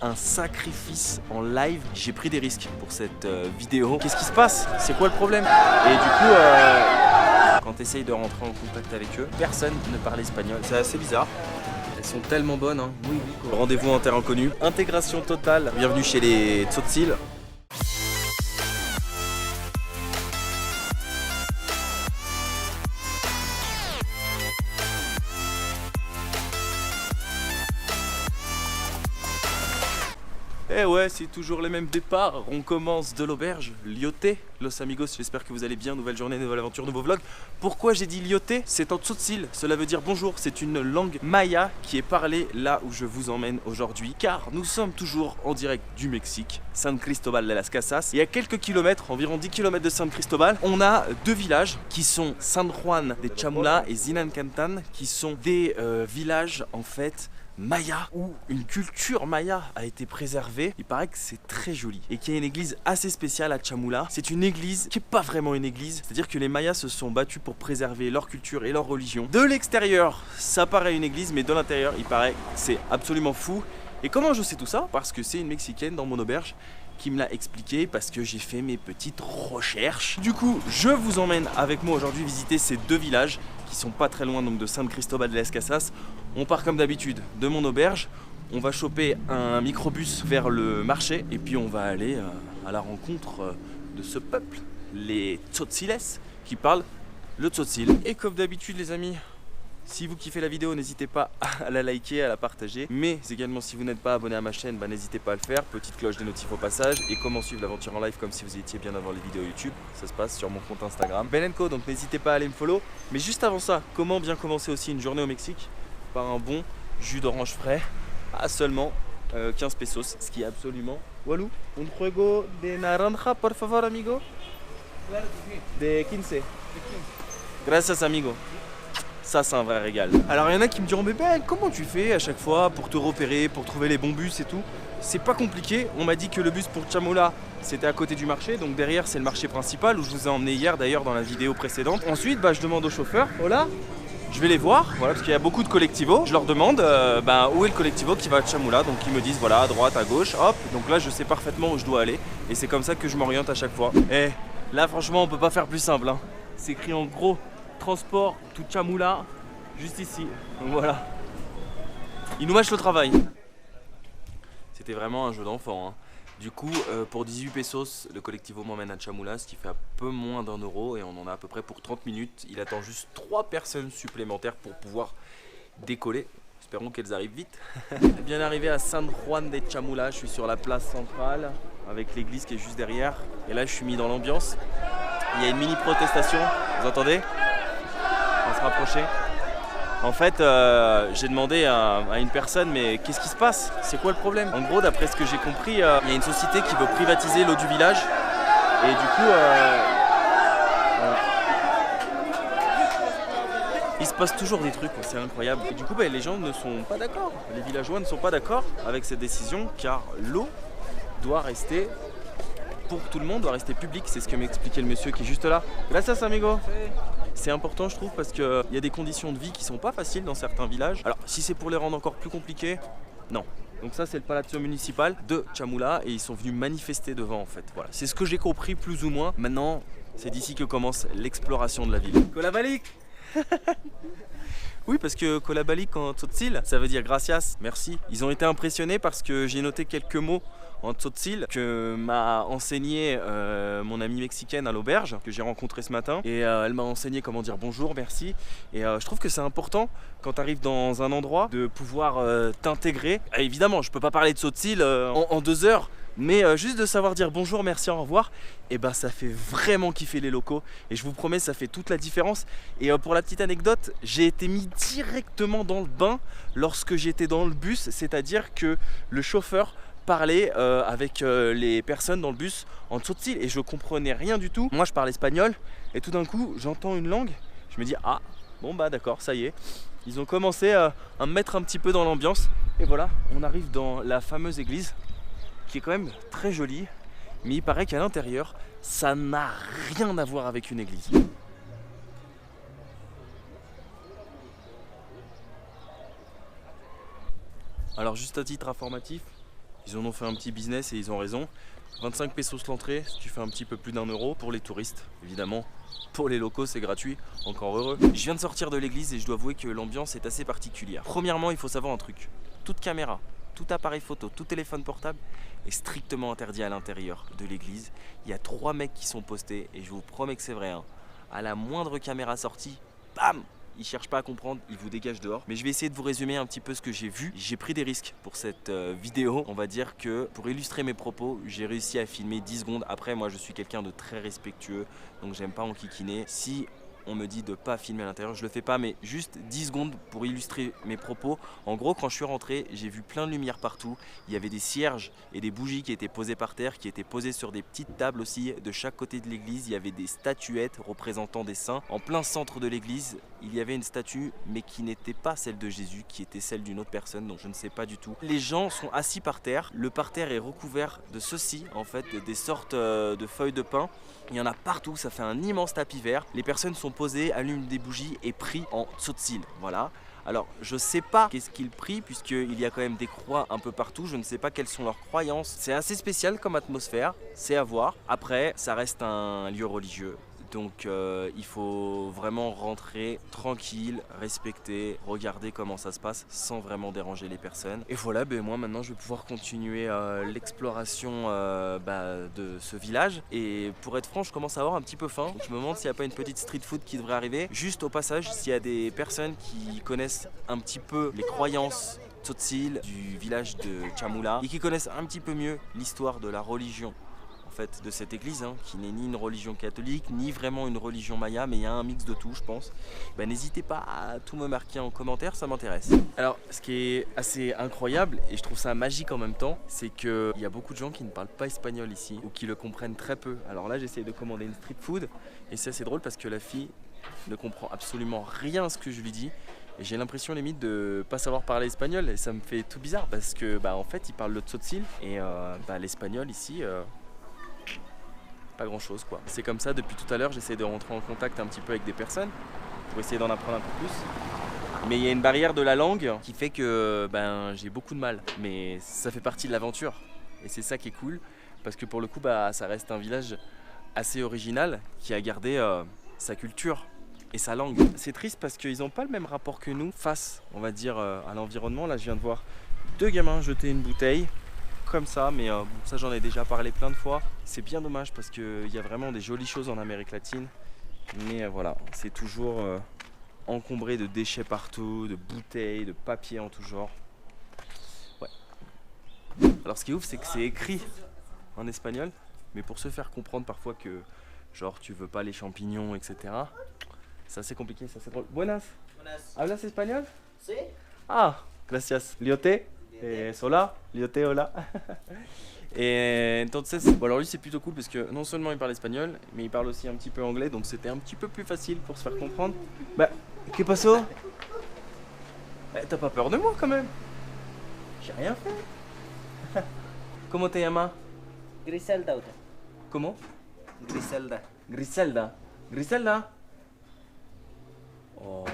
un sacrifice en live. J'ai pris des risques pour cette vidéo. Qu'est-ce qui se passe? C'est quoi le problème? Et du coup, quand tu essayes de rentrer en contact avec eux, personne ne parle espagnol. C'est assez bizarre. Elles sont tellement bonnes, hein. Oui, oui. Rendez-vous en terre inconnue. Intégration totale. Bienvenue chez les Tzotzil. Eh ouais, c'est toujours les mêmes départs. On commence de l'auberge, Lyoté, Los Amigos, j'espère que vous allez bien. Nouvelle journée, nouvelle aventure, nouveau vlog. Pourquoi j'ai dit Lyoté? C'est en Tzotzil, cela veut dire bonjour. C'est une langue maya qui est parlée là où je vous emmène aujourd'hui. Car nous sommes toujours en direct du Mexique, San Cristobal de las Casas. Et à quelques kilomètres, environ 10 km de San Cristobal, on a deux villages qui sont San Juan de Chamula et Zinancantan, qui sont des villages en fait maya, où une culture maya a été préservée. Il paraît que c'est très joli et qu'il y a une église assez spéciale à Chamula. C'est une église qui n'est pas vraiment une église, c'est-à-dire que les mayas se sont battus pour préserver leur culture et leur religion. De l'extérieur, ça paraît une église, mais de l'intérieur, il paraît que c'est absolument fou. Et comment je sais tout ça? Parce que c'est une Mexicaine dans mon auberge qui me l'a expliqué, parce que j'ai fait mes petites recherches. Du coup, je vous emmène avec moi aujourd'hui visiter ces deux villages qui sont pas très loin donc de San Cristobal de las Casas. On part comme d'habitude de mon auberge, on va choper un microbus vers le marché et puis on va aller à la rencontre de ce peuple, les Tzotziles, qui parlent le Tzotzil. Et comme d'habitude les amis, si vous kiffez la vidéo, n'hésitez pas à la liker, à la partager. Mais également, si vous n'êtes pas abonné à ma chaîne, n'hésitez pas à le faire. Petite cloche des notifs au passage. Et comment suivre l'aventure en live comme si vous étiez bien avant les vidéos YouTube. Ça se passe sur mon compte Instagram Benenco, donc n'hésitez pas à aller me follow. Mais juste avant ça, comment bien commencer aussi une journée au Mexique? Par un bon jus d'orange frais à seulement 15 pesos. Ce qui est absolument... Walou, un juego de naranja, por favor, amigo? De 15. Gracias, amigo. Ça c'est un vrai régal. Alors il y en a qui me diront mais Ben, comment tu fais à chaque fois pour te repérer, pour trouver les bons bus et tout? C'est pas compliqué, on m'a dit que le bus pour Chamula c'était à côté du marché, donc derrière c'est le marché principal où je vous ai emmené hier d'ailleurs dans la vidéo précédente. Ensuite je demande au chauffeur, voilà, je vais les voir, voilà, parce qu'il y a beaucoup de collectivos. Je leur demande où est le collectivo qui va à Chamula, donc ils me disent voilà à droite, à gauche, hop, donc là je sais parfaitement où je dois aller et c'est comme ça que je m'oriente à chaque fois. Et là franchement on peut pas faire plus simple, hein. C'est écrit en gros transport tout Chamula, juste ici. Donc voilà. Ils nous mâchent le travail. C'était vraiment un jeu d'enfant, hein. Du coup, pour 18 pesos, le collectivo m'emmène à Chamula, ce qui fait un peu moins d'1 € et on en a à peu près pour 30 minutes. Il attend juste 3 personnes supplémentaires pour pouvoir décoller. Espérons qu'elles arrivent vite. Bien arrivé à San Juan de Chamula, je suis sur la place centrale avec l'église qui est juste derrière. Et là, je suis mis dans l'ambiance. Il y a une mini protestation, vous entendez? On va se rapprocher. En fait, j'ai demandé à une personne, mais qu'est-ce qui se passe? C'est quoi le problème? En gros, d'après ce que j'ai compris, il y a une société qui veut privatiser l'eau du village. Et du coup, il se passe toujours des trucs, c'est incroyable. Et du coup, les gens ne sont pas d'accord. Les villageois ne sont pas d'accord avec cette décision, car l'eau doit rester... pour tout le monde, doit rester public, c'est ce que m'expliquait le monsieur qui est juste là. Gracias amigo. C'est important je trouve parce qu'il y a des conditions de vie qui sont pas faciles dans certains villages. Alors si c'est pour les rendre encore plus compliqués, non. Donc ça c'est le palazzo municipal de Chamula et ils sont venus manifester devant en fait. Voilà, c'est ce que j'ai compris plus ou moins. Maintenant, c'est d'ici que commence l'exploration de la ville. Kolabalik. Oui, parce que Kolabalik en Tzotzil, ça veut dire gracias, merci. Ils ont été impressionnés parce que j'ai noté quelques mots en Tzotzil que m'a enseigné mon amie mexicaine à l'auberge que j'ai rencontrée ce matin et elle m'a enseigné comment dire bonjour, merci et je trouve que c'est important quand tu arrives dans un endroit de pouvoir t'intégrer. Évidemment je peux pas parler de Tzotzil en 2 heures, mais juste de savoir dire bonjour, merci, au revoir, et ça fait vraiment kiffer les locaux et je vous promets ça fait toute la différence. Et pour la petite anecdote, j'ai été mis directement dans le bain lorsque j'étais dans le bus, c'est-à-dire que le chauffeur parlait avec les personnes dans le bus en Tzotzil et je comprenais rien du tout. Moi je parle espagnol et tout d'un coup j'entends une langue, je me dis ah bon d'accord, ça y est. Ils ont commencé à me mettre un petit peu dans l'ambiance et voilà, on arrive dans la fameuse église qui est quand même très jolie, mais il paraît qu'à l'intérieur ça n'a rien à voir avec une église. Alors juste à titre informatif, Ils en ont fait un petit business et ils ont raison. 25 pesos l'entrée, ce qui fait un petit peu plus d'1 € pour les touristes, évidemment. Pour les locaux, c'est gratuit, encore heureux. Je viens de sortir de l'église et je dois avouer que l'ambiance est assez particulière. Premièrement, il faut savoir un truc. Toute caméra, tout appareil photo, tout téléphone portable est strictement interdit à l'intérieur de l'église. Il y a 3 mecs qui sont postés et je vous promets que c'est vrai. Hein. À la moindre caméra sortie, bam! Ils cherchent pas à comprendre, ils vous dégagent dehors. Mais je vais essayer de vous résumer un petit peu ce que j'ai vu. J'ai pris des risques pour cette vidéo. On va dire que pour illustrer mes propos, j'ai réussi à filmer 10 secondes. Après, moi je suis quelqu'un de très respectueux, donc j'aime pas enquiquiner. Si on me dit de pas filmer à l'intérieur, je le fais pas, mais juste 10 secondes pour illustrer mes propos. En gros, quand je suis rentré, j'ai vu plein de lumière partout. Il y avait des cierges et des bougies qui étaient posées par terre, qui étaient posées sur des petites tables aussi de chaque côté de l'église. Il y avait des statuettes représentant des saints. En plein centre de l'église, il y avait une statue, mais qui n'était pas celle de Jésus, qui était celle d'une autre personne, donc je ne sais pas du tout. Les gens sont assis par terre. Le parterre est recouvert de ceci, en fait, des sortes de feuilles de pin. Il y en a partout, ça fait un immense tapis vert. Les personnes sont posées, allument des bougies et prient en tzotzil. Voilà. Alors, je sais pas qu'est-ce qu'ils prient, puisqu'il y a quand même des croix un peu partout. Je ne sais pas quelles sont leurs croyances. C'est assez spécial comme atmosphère, c'est à voir. Après, ça reste un lieu religieux. Donc il faut vraiment rentrer tranquille, respecter, regarder comment ça se passe sans vraiment déranger les personnes. Et voilà, moi maintenant je vais pouvoir continuer l'exploration de ce village. Et pour être franc, je commence à avoir un petit peu faim. Donc je me demande s'il n'y a pas une petite street food qui devrait arriver. Juste au passage, s'il y a des personnes qui connaissent un petit peu les croyances tzotzil du village de Chamula et qui connaissent un petit peu mieux l'histoire de la religion de cette église, hein, qui n'est ni une religion catholique, ni vraiment une religion maya, mais il y a un mix de tout, je pense. N'hésitez pas à tout me marquer en commentaire, ça m'intéresse. Alors, ce qui est assez incroyable, et je trouve ça magique en même temps, c'est qu'il y a beaucoup de gens qui ne parlent pas espagnol ici, ou qui le comprennent très peu. Alors là, j'essaie de commander une street food, et c'est assez drôle parce que la fille ne comprend absolument rien à ce que je lui dis. Et j'ai l'impression limite de pas savoir parler espagnol, et ça me fait tout bizarre, parce que en fait, il parle le tzotzil, et l'espagnol ici... pas grand chose quoi. C'est comme ça depuis tout à l'heure, j'essaie de rentrer en contact un petit peu avec des personnes pour essayer d'en apprendre un peu plus. Mais il y a une barrière de la langue qui fait que j'ai beaucoup de mal. Mais ça fait partie de l'aventure. Et c'est ça qui est cool. Parce que pour le coup, ça reste un village assez original qui a gardé sa culture et sa langue. C'est triste parce qu'ils n'ont pas le même rapport que nous face, on va dire, à l'environnement. Là, je viens de voir 2 gamins jeter une bouteille. Comme ça, mais ça j'en ai déjà parlé plein de fois. C'est bien dommage parce qu'il y a vraiment des jolies choses en Amérique latine. Mais voilà, c'est toujours encombré de déchets partout, de bouteilles, de papier en tout genre. Ouais. Alors ce qui est ouf, c'est que c'est écrit en espagnol, mais pour se faire comprendre parfois que genre tu veux pas les champignons, etc. C'est assez compliqué, c'est assez drôle. Buenas. Buenas. ¿Hablas español? Sí. Ah, gracias. Lioté. Hola, Lioté, hola. Et entonces, alors lui c'est plutôt cool parce que non seulement il parle espagnol, mais il parle aussi un petit peu anglais, donc c'était un petit peu plus facile pour se faire comprendre. ¿Qué pasó? T'as pas peur de moi quand même? J'ai rien fait. Comment te llamas? Griselda. Comment? Griselda. Griselda. Griselda? Oh.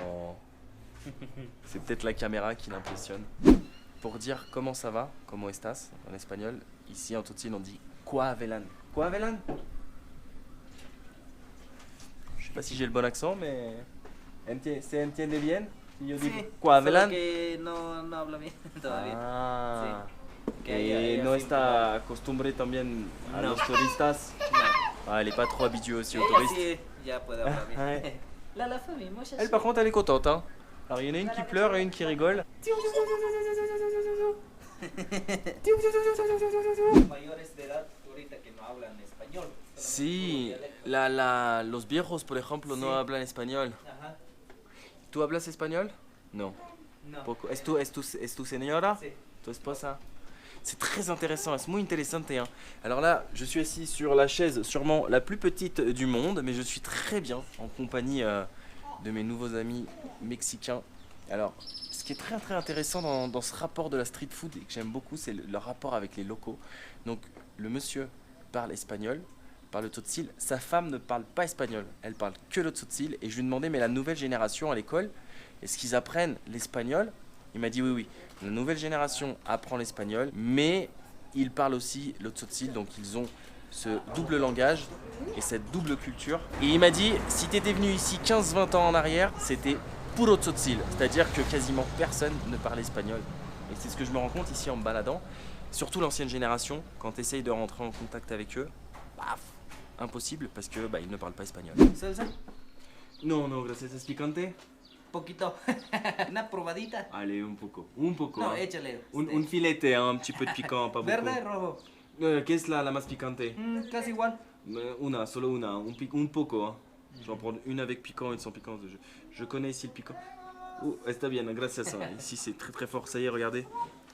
C'est peut-être la caméra qui l'impressionne. Pour dire comment ça va, comment estás en espagnol, ici en tzotzil on dit quoi avelan. Quoi avelan? Je sais pas si j'ai le bon accent, mais se entiende bien? Si yo digo quoi avelan? Que no habla bien todavía. Ah. Sí. Et no está acostumbré también a los turistas. No. Ah, elle est pas trop habituée aussi aux Ella touristes. sí ya puede hablar bien. Ouais. La famille, moi Elle par contre elle est contente hein. Alors il y en a une qui pleure et une qui rigole. Mayores de edad ahorita que no hablan español. Sí, los viejos por ejemplo no hablan español. Ajá. ¿Tú hablas español? No. No. Poco. ¿Es tu señora? Sí. Tu esposa? C'est très intéressant, es muy interesante. Hein. Alors là, je suis assis sur la chaise sûrement la plus petite du monde, mais je suis très bien en compagnie de mes nouveaux amis mexicains. Alors, ce qui est très très intéressant dans ce rapport de la street food et que j'aime beaucoup, c'est le rapport avec les locaux. Donc, le monsieur parle espagnol, parle le tzotzil. Sa femme ne parle pas espagnol, elle parle que le tzotzil. Et je lui demandais, mais la nouvelle génération à l'école, est-ce qu'ils apprennent l'espagnol? Il m'a dit oui. La nouvelle génération apprend l'espagnol, mais ils parlent aussi le tzotzil, donc ils ont ce double langage et cette double culture. Et il m'a dit, si tu étais venu ici 15-20 ans en arrière, c'était puro tzotzil, c'est-à-dire que quasiment personne ne parlait espagnol. Et c'est ce que je me rends compte ici en me baladant. Surtout l'ancienne génération, quand tu essayes de rentrer en contact avec eux, paf, impossible parce que ils ne parlent pas espagnol. Salsa, Non, no, gracias, es picante. poquito. Una probadita. Allez, un poco. Un poco. No, échale. Un filete, un petit peu de piquant, pas beaucoup. ¿Verde o rojo? ¿Qué es la más picante? Casi igual. Una, solo una, un poco. Hein. Je vais en prendre une avec piquant et une sans piquant. Je connais ici le piquant. Oh, está bien, gracias. Hein. Ici c'est très très fort, ça y est, regardez.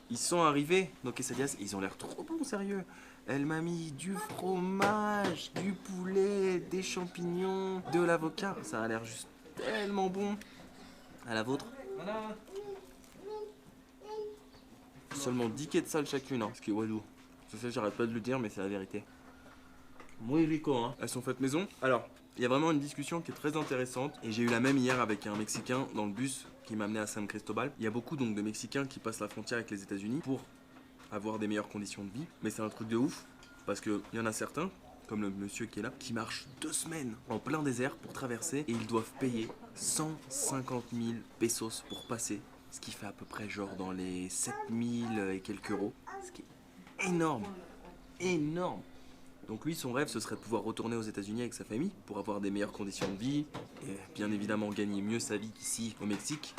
Ils sont arrivés, nos quesadillas, ils ont l'air trop bons, sérieux. Elle m'a mis du fromage, du poulet, des champignons, de l'avocat. Ça a l'air juste tellement bon. À la vôtre? Voilà. Seulement 10 quetzals chacune, hein. Ce qui est walou. Ça, j'arrête pas de le dire, mais c'est la vérité. Muy rico, hein. Elles sont faites maison. Alors, il y a vraiment une discussion qui est très intéressante. Et j'ai eu la même hier avec un Mexicain dans le bus qui m'a amené à San Cristobal. Il y a beaucoup donc de Mexicains qui passent la frontière avec les États-Unis pour avoir des meilleures conditions de vie. Mais c'est un truc de ouf. Parce qu'il y en a certains, comme le monsieur qui est là, qui marchent 2 semaines en plein désert pour traverser. Et ils doivent payer 150 000 pesos pour passer. Ce qui fait à peu près genre dans les 7000 et quelques euros. Ce qui est énorme. Énorme. Donc lui, son rêve, ce serait de pouvoir retourner aux États-Unis avec sa famille pour avoir des meilleures conditions de vie et bien évidemment gagner mieux sa vie qu'ici au Mexique.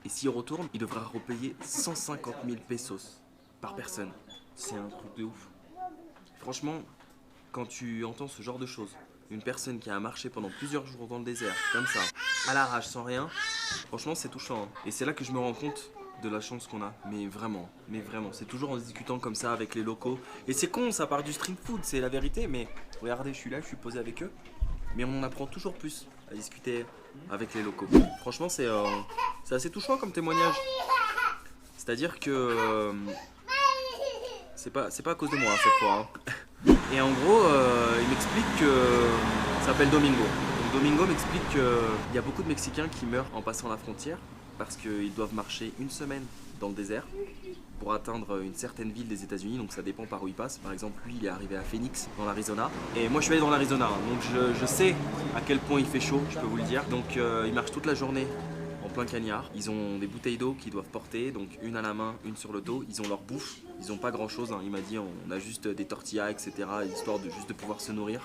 Et s'il retourne, il devra repayer 150 000 pesos par personne. C'est un truc de ouf. Franchement, quand tu entends ce genre de choses, une personne qui a marché pendant plusieurs jours dans le désert, comme ça, à l'arrache, sans rien, franchement, c'est touchant. Hein. Et c'est là que je me rends compte de la chance qu'on a, mais vraiment, c'est toujours en discutant comme ça avec les locaux. Et c'est con, ça part du street food, c'est la vérité, mais regardez, je suis là, je suis posé avec eux, mais on en apprend toujours plus à discuter avec les locaux. Franchement, c'est assez touchant comme témoignage. C'est-à-dire que c'est pas à cause de moi hein, cette fois. Hein. Et en gros, il m'explique que ça s'appelle Domingo. Donc Domingo m'explique qu'il y a beaucoup de Mexicains qui meurent en passant la frontière parce qu'ils doivent marcher une semaine dans le désert pour atteindre une certaine ville des États-Unis, donc ça dépend par où il passe. Par exemple, lui, il est arrivé à Phoenix, dans l'Arizona. Et moi, je suis allé dans l'Arizona, hein, donc je sais à quel point il fait chaud, je peux vous le dire. Donc, ils marchent toute la journée en plein cagnard. Ils ont des bouteilles d'eau qu'ils doivent porter, donc une à la main, une sur le dos. Ils ont leur bouffe, ils n'ont pas grand-chose. Hein. Il m'a dit, on a juste des tortillas, etc., histoire de juste de pouvoir se nourrir.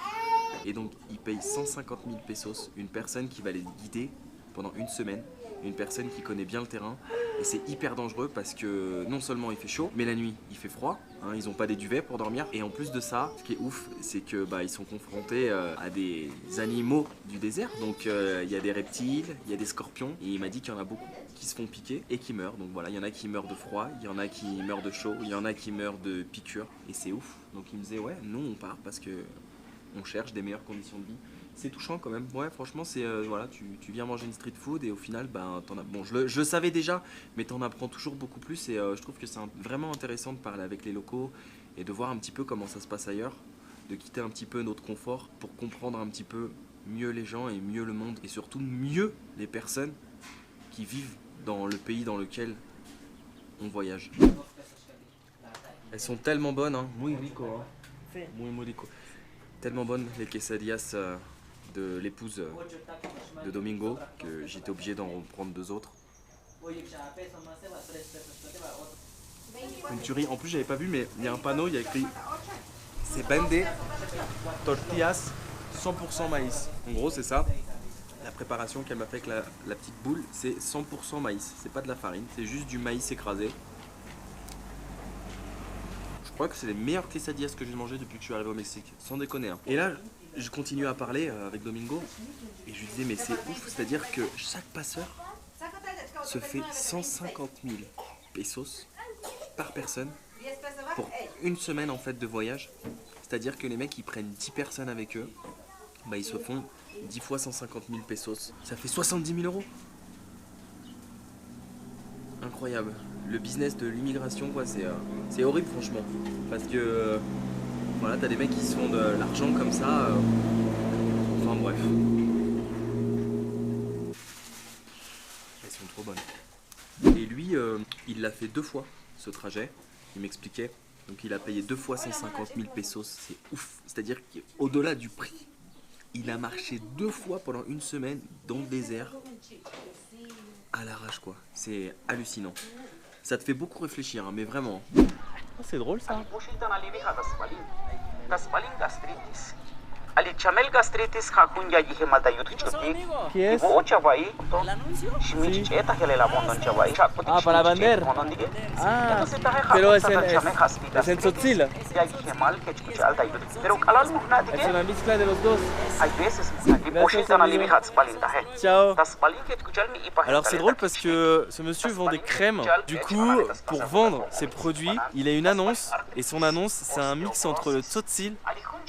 Et donc, ils payent 150 000 pesos, une personne qui va les guider pendant une semaine. Une personne qui connaît bien le terrain et c'est hyper dangereux parce que non seulement il fait chaud mais la nuit il fait froid, hein, ils ont pas des duvets pour dormir et en plus de ça ce qui est ouf c'est que ils sont confrontés à des animaux du désert donc il y a des reptiles, il y a des scorpions et il m'a dit qu'il y en a beaucoup qui se font piquer et qui meurent donc voilà il y en a qui meurent de froid, il y en a qui meurent de chaud, il y en a qui meurent de piqûres et c'est ouf donc il me disait ouais nous on part parce que on cherche des meilleures conditions de vie. C'est touchant quand même, ouais franchement c'est voilà, tu viens manger une street food et au final t'en as, bon je le savais déjà mais t'en apprends toujours beaucoup plus et je trouve que c'est vraiment intéressant de parler avec les locaux et de voir un petit peu comment ça se passe ailleurs, de quitter un petit peu notre confort pour comprendre un petit peu mieux les gens et mieux le monde et surtout mieux les personnes qui vivent dans le pays dans lequel on voyage. Elles sont tellement bonnes, hein. Muy rico, hein. Muy rico. Tellement bonnes les quesadillas de l'épouse de Domingo que j'étais obligé d'en reprendre 2 autres. Une tuerie. En plus j'avais pas vu mais il y a un panneau, il y a écrit c'est vende tortillas 100% maïs. En gros c'est ça. La préparation qu'elle m'a fait avec la petite boule, c'est 100% maïs. C'est pas de la farine, c'est juste du maïs écrasé. Je crois que c'est les meilleures quesadillas que j'ai mangées depuis que je suis arrivé au Mexique, sans déconner. Hein. Et là, je continue à parler avec Domingo et je lui disais mais c'est ouf, c'est-à-dire que chaque passeur se fait 150 000 pesos par personne pour une semaine en fait de voyage. C'est-à-dire que les mecs ils prennent 10 personnes avec eux, ils se font 10 fois 150 000 pesos. Ça fait 70 000 euros. Incroyable. Le business de l'immigration, quoi, c'est horrible franchement. Parce que voilà, t'as des mecs qui se font de l'argent comme ça. Enfin bref. Elles sont trop bonnes. Et lui, il l'a fait 2 fois ce trajet. Il m'expliquait. Donc il a payé 2 fois 150 000 pesos, c'est ouf. C'est-à-dire qu'au-delà du prix, il a marché 2 fois pendant une semaine dans le désert, à l'arrache quoi. C'est hallucinant. Ça te fait beaucoup réfléchir, hein, mais vraiment. Ah, c'est drôle ça. Chamel gastritis kakunya hemata yutuchotik. ¿Qué es? Ah, para vender. Ah, pero es en Tzotzil. Es una mezcla de los dos. Ciao. Alors c'est drôle parce que ce monsieur vend des crèmes. Du coup, pour vendre ses produits, il a une annonce. Et son annonce, c'est un mix entre le Tzotzil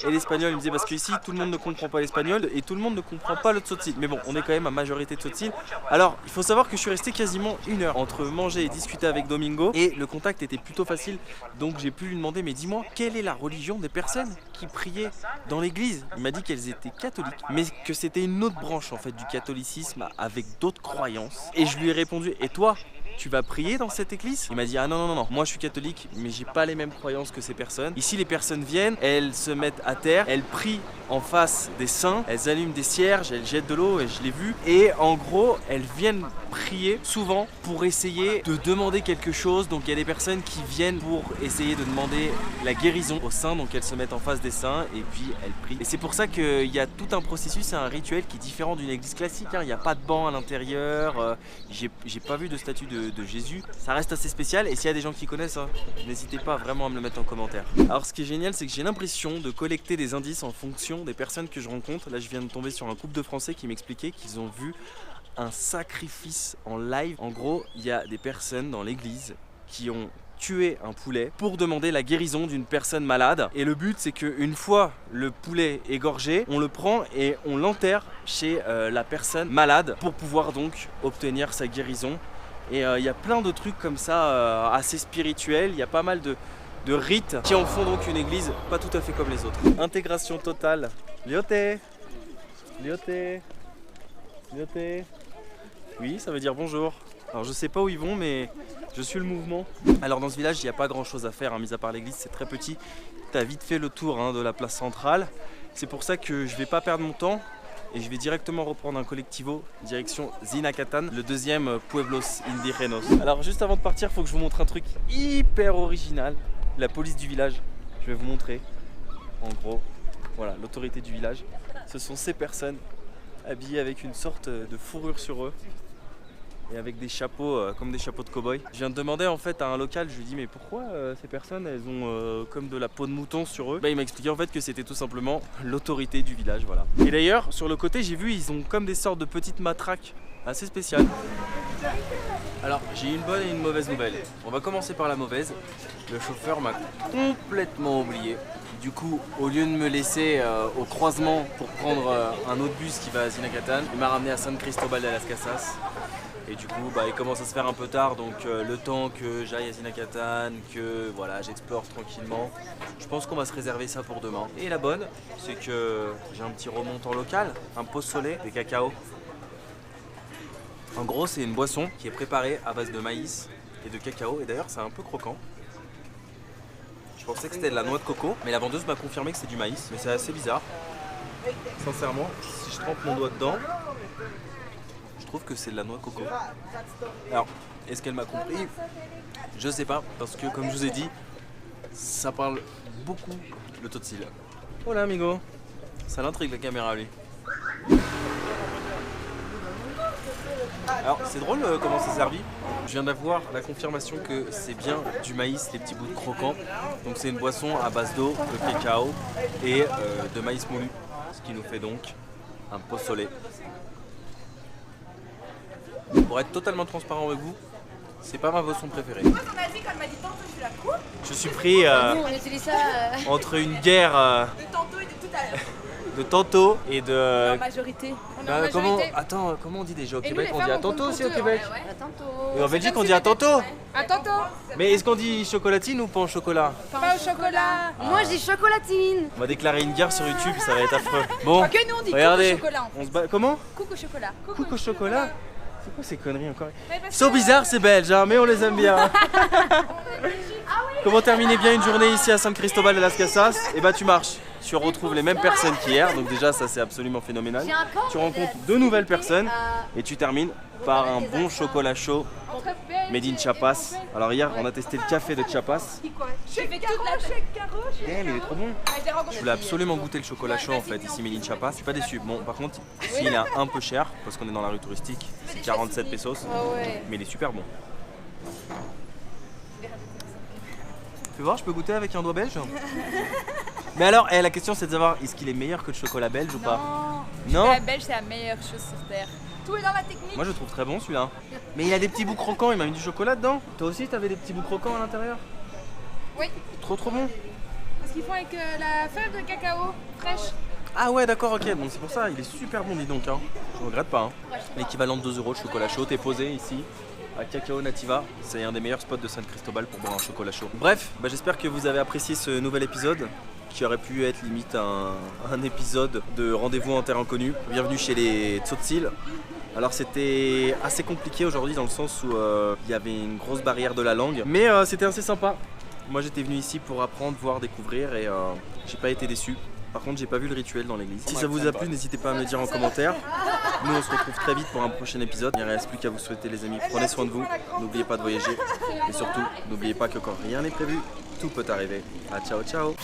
et l'espagnol. Il me disait parce qu'ici tout le monde ne comprend pas l'espagnol et tout le monde ne comprend pas le Tzotzil. Mais bon, on est quand même à majorité Tzotzil. Alors, il faut savoir que je suis resté quasiment 1 heure entre manger et discuter avec Domingo. Et le contact était plutôt facile. Donc j'ai pu lui demander, mais dis-moi, quelle est la religion des personnes qui priaient dans l'église? Il m'a dit qu'elles étaient catholiques, mais que c'était une autre branche en fait du catholicisme avec d'autres croyances. Et je lui ai répondu, et toi? Tu vas prier dans cette église? Il m'a dit ah non, moi je suis catholique mais j'ai pas les mêmes croyances que ces personnes. Ici les personnes viennent, elles se mettent à terre, elles prient en face des saints, elles allument des cierges, elles jettent de l'eau et je l'ai vu. Et en gros elles viennent prier souvent pour essayer de demander quelque chose. Donc il y a des personnes qui viennent pour essayer de demander la guérison aux saints, donc elles se mettent en face des saints et puis elles prient. Et c'est pour ça qu'il y a tout un processus et un rituel qui est différent d'une église classique, hein. Il n'y a pas de banc à l'intérieur, j'ai pas vu de statue de Jésus. Ça reste assez spécial et s'il y a des gens qui connaissent, hein, n'hésitez pas vraiment à me le mettre en commentaire. Alors ce qui est génial, c'est que j'ai l'impression de collecter des indices en fonction des personnes que je rencontre. Là je viens de tomber sur un couple de Français qui m'expliquait qu'ils ont vu un sacrifice en live. En gros, il y a des personnes dans l'église qui ont tué un poulet pour demander la guérison d'une personne malade. Et le but, c'est qu'une fois le poulet égorgé, on le prend et on l'enterre chez la personne malade pour pouvoir donc obtenir sa guérison. Et il y a plein de trucs comme ça assez spirituels. Il y a pas mal de rites qui en font donc une église pas tout à fait comme les autres. Intégration totale. Lyoté. Lyoté. Lyoté. Oui, ça veut dire bonjour. Alors je sais pas où ils vont, mais je suis le mouvement. Alors dans ce village, il n'y a pas grand chose à faire, hein, mis à part l'église, c'est très petit. Tu as vite fait le tour hein, de la place centrale. C'est pour ça que je vais pas perdre mon temps et je vais directement reprendre un collectivo direction Zinacatan, le deuxième Pueblos Indígenas. Alors juste avant de partir, il faut que je vous montre un truc hyper original. La police du village, je vais vous montrer. En gros, voilà, l'autorité du village. Ce sont ces personnes habillés avec une sorte de fourrure sur eux et avec des chapeaux comme des chapeaux de cow-boy. Je viens de demander en fait à un local, je lui dis mais pourquoi ces personnes elles ont comme de la peau de mouton sur eux? Il m'a expliqué en fait que c'était tout simplement l'autorité du village, voilà. Et d'ailleurs sur le côté j'ai vu ils ont comme des sortes de petites matraques assez spéciales. Alors j'ai une bonne et une mauvaise nouvelle. On va commencer par la mauvaise. Le chauffeur m'a complètement oublié. Du coup, au lieu de me laisser au croisement pour prendre un autre bus qui va à Zinacatan, il m'a ramené à San Cristobal de las Casas. Et du coup, il commence à se faire un peu tard, donc le temps que j'aille à Zinacatan, que voilà, j'explore tranquillement, je pense qu'on va se réserver ça pour demain. Et la bonne, c'est que j'ai un petit remontant local, un pozole, des cacao. En gros, c'est une boisson qui est préparée à base de maïs et de cacao, et d'ailleurs, c'est un peu croquant. Je pensais que c'était de la noix de coco, mais la vendeuse m'a confirmé que c'est du maïs, mais c'est assez bizarre. Sincèrement, si je trempe mon doigt dedans, je trouve que c'est de la noix de coco. Alors, est-ce qu'elle m'a compris? Je sais pas, parce que comme je vous ai dit, ça parle beaucoup le Tzotzil. Hola amigo, ça l'intrigue la caméra lui. Alors c'est drôle comment c'est servi. Je viens d'avoir la confirmation que c'est bien du maïs, les petits bouts de croquants. Donc c'est une boisson à base d'eau, de cacao et de maïs moulu. Ce qui nous fait donc un pozole. Pour être totalement transparent avec vous, c'est pas ma boisson préférée. Je suis pris entre une guerre de tantôt et de... majorité. Attends, comment on dit déjà au Québec? On dit à tantôt aussi au Québec? À tantôt. Et en Belgique on dit à tantôt? À tantôt. Mais est-ce qu'on dit chocolatine ou pain au chocolat? Pain au chocolat. Moi je dis chocolatine. On va déclarer une guerre sur YouTube, ça va être affreux. Bon, Que nous on dit regardez, coucou au chocolat. on se bat... Comment? Coucou au chocolat. Coucou au chocolat? C'est quoi ces conneries encore? Ils sont bizarres ces Belges, hein, mais on les aime bien. Ah oui. Comment terminer bien une journée ici à San Cristobal de las Casas? Et bah tu marches, tu retrouves les mêmes personnes qu'hier, donc déjà ça c'est absolument phénoménal. Tu rencontres de nouvelles personnes et tu termines par un bon chocolat chaud made in Chiapas. Alors hier on a testé le café de Chiapas. J'ai fait toute la Eh mais il est trop bon. Je voulais absolument goûter le chocolat chaud en fait ici made in Chiapas. Je suis pas déçu. Bon par contre ici il est un peu cher parce qu'on est dans la rue touristique. C'est 47 pesos. Mais il est super bon. Fais voir, je peux goûter avec un doigt belge? Mais alors, la question c'est de savoir, est-ce qu'il est meilleur que le chocolat belge ou pas? Non. La belge, c'est la meilleure chose sur terre. Tout est dans la technique. Moi je trouve très bon celui-là. Mais il a des petits bouts croquants, il m'a mis du chocolat dedans. Toi aussi t'avais des petits bouts croquants à l'intérieur? Oui. Trop bon. Parce qu'ils font avec la fève de cacao fraîche. Ah ouais d'accord, ok, bon c'est pour ça, il est super bon dis donc hein. Je regrette pas hein. L'équivalent de 2 € de chocolat chaud, t'es posé ici à Cacao Nativa, c'est un des meilleurs spots de San Cristobal pour boire un chocolat chaud. Bref, j'espère que vous avez apprécié ce nouvel épisode qui aurait pu être limite un épisode de Rendez-vous en terre inconnue. Bienvenue chez les Tzotzil. Alors c'était assez compliqué aujourd'hui dans le sens où il y avait une grosse barrière de la langue, mais c'était assez sympa. Moi j'étais venu ici pour apprendre, voir, découvrir et j'ai pas été déçu. Par contre j'ai pas vu le rituel dans l'église. Si ça vous a plu, n'hésitez pas à me le dire en commentaire. Nous on se retrouve très vite pour un prochain épisode. Il ne reste plus qu'à vous souhaiter les amis, prenez soin de vous, n'oubliez pas de voyager. Et surtout, n'oubliez pas que quand rien n'est prévu, tout peut arriver. Ah ciao ciao.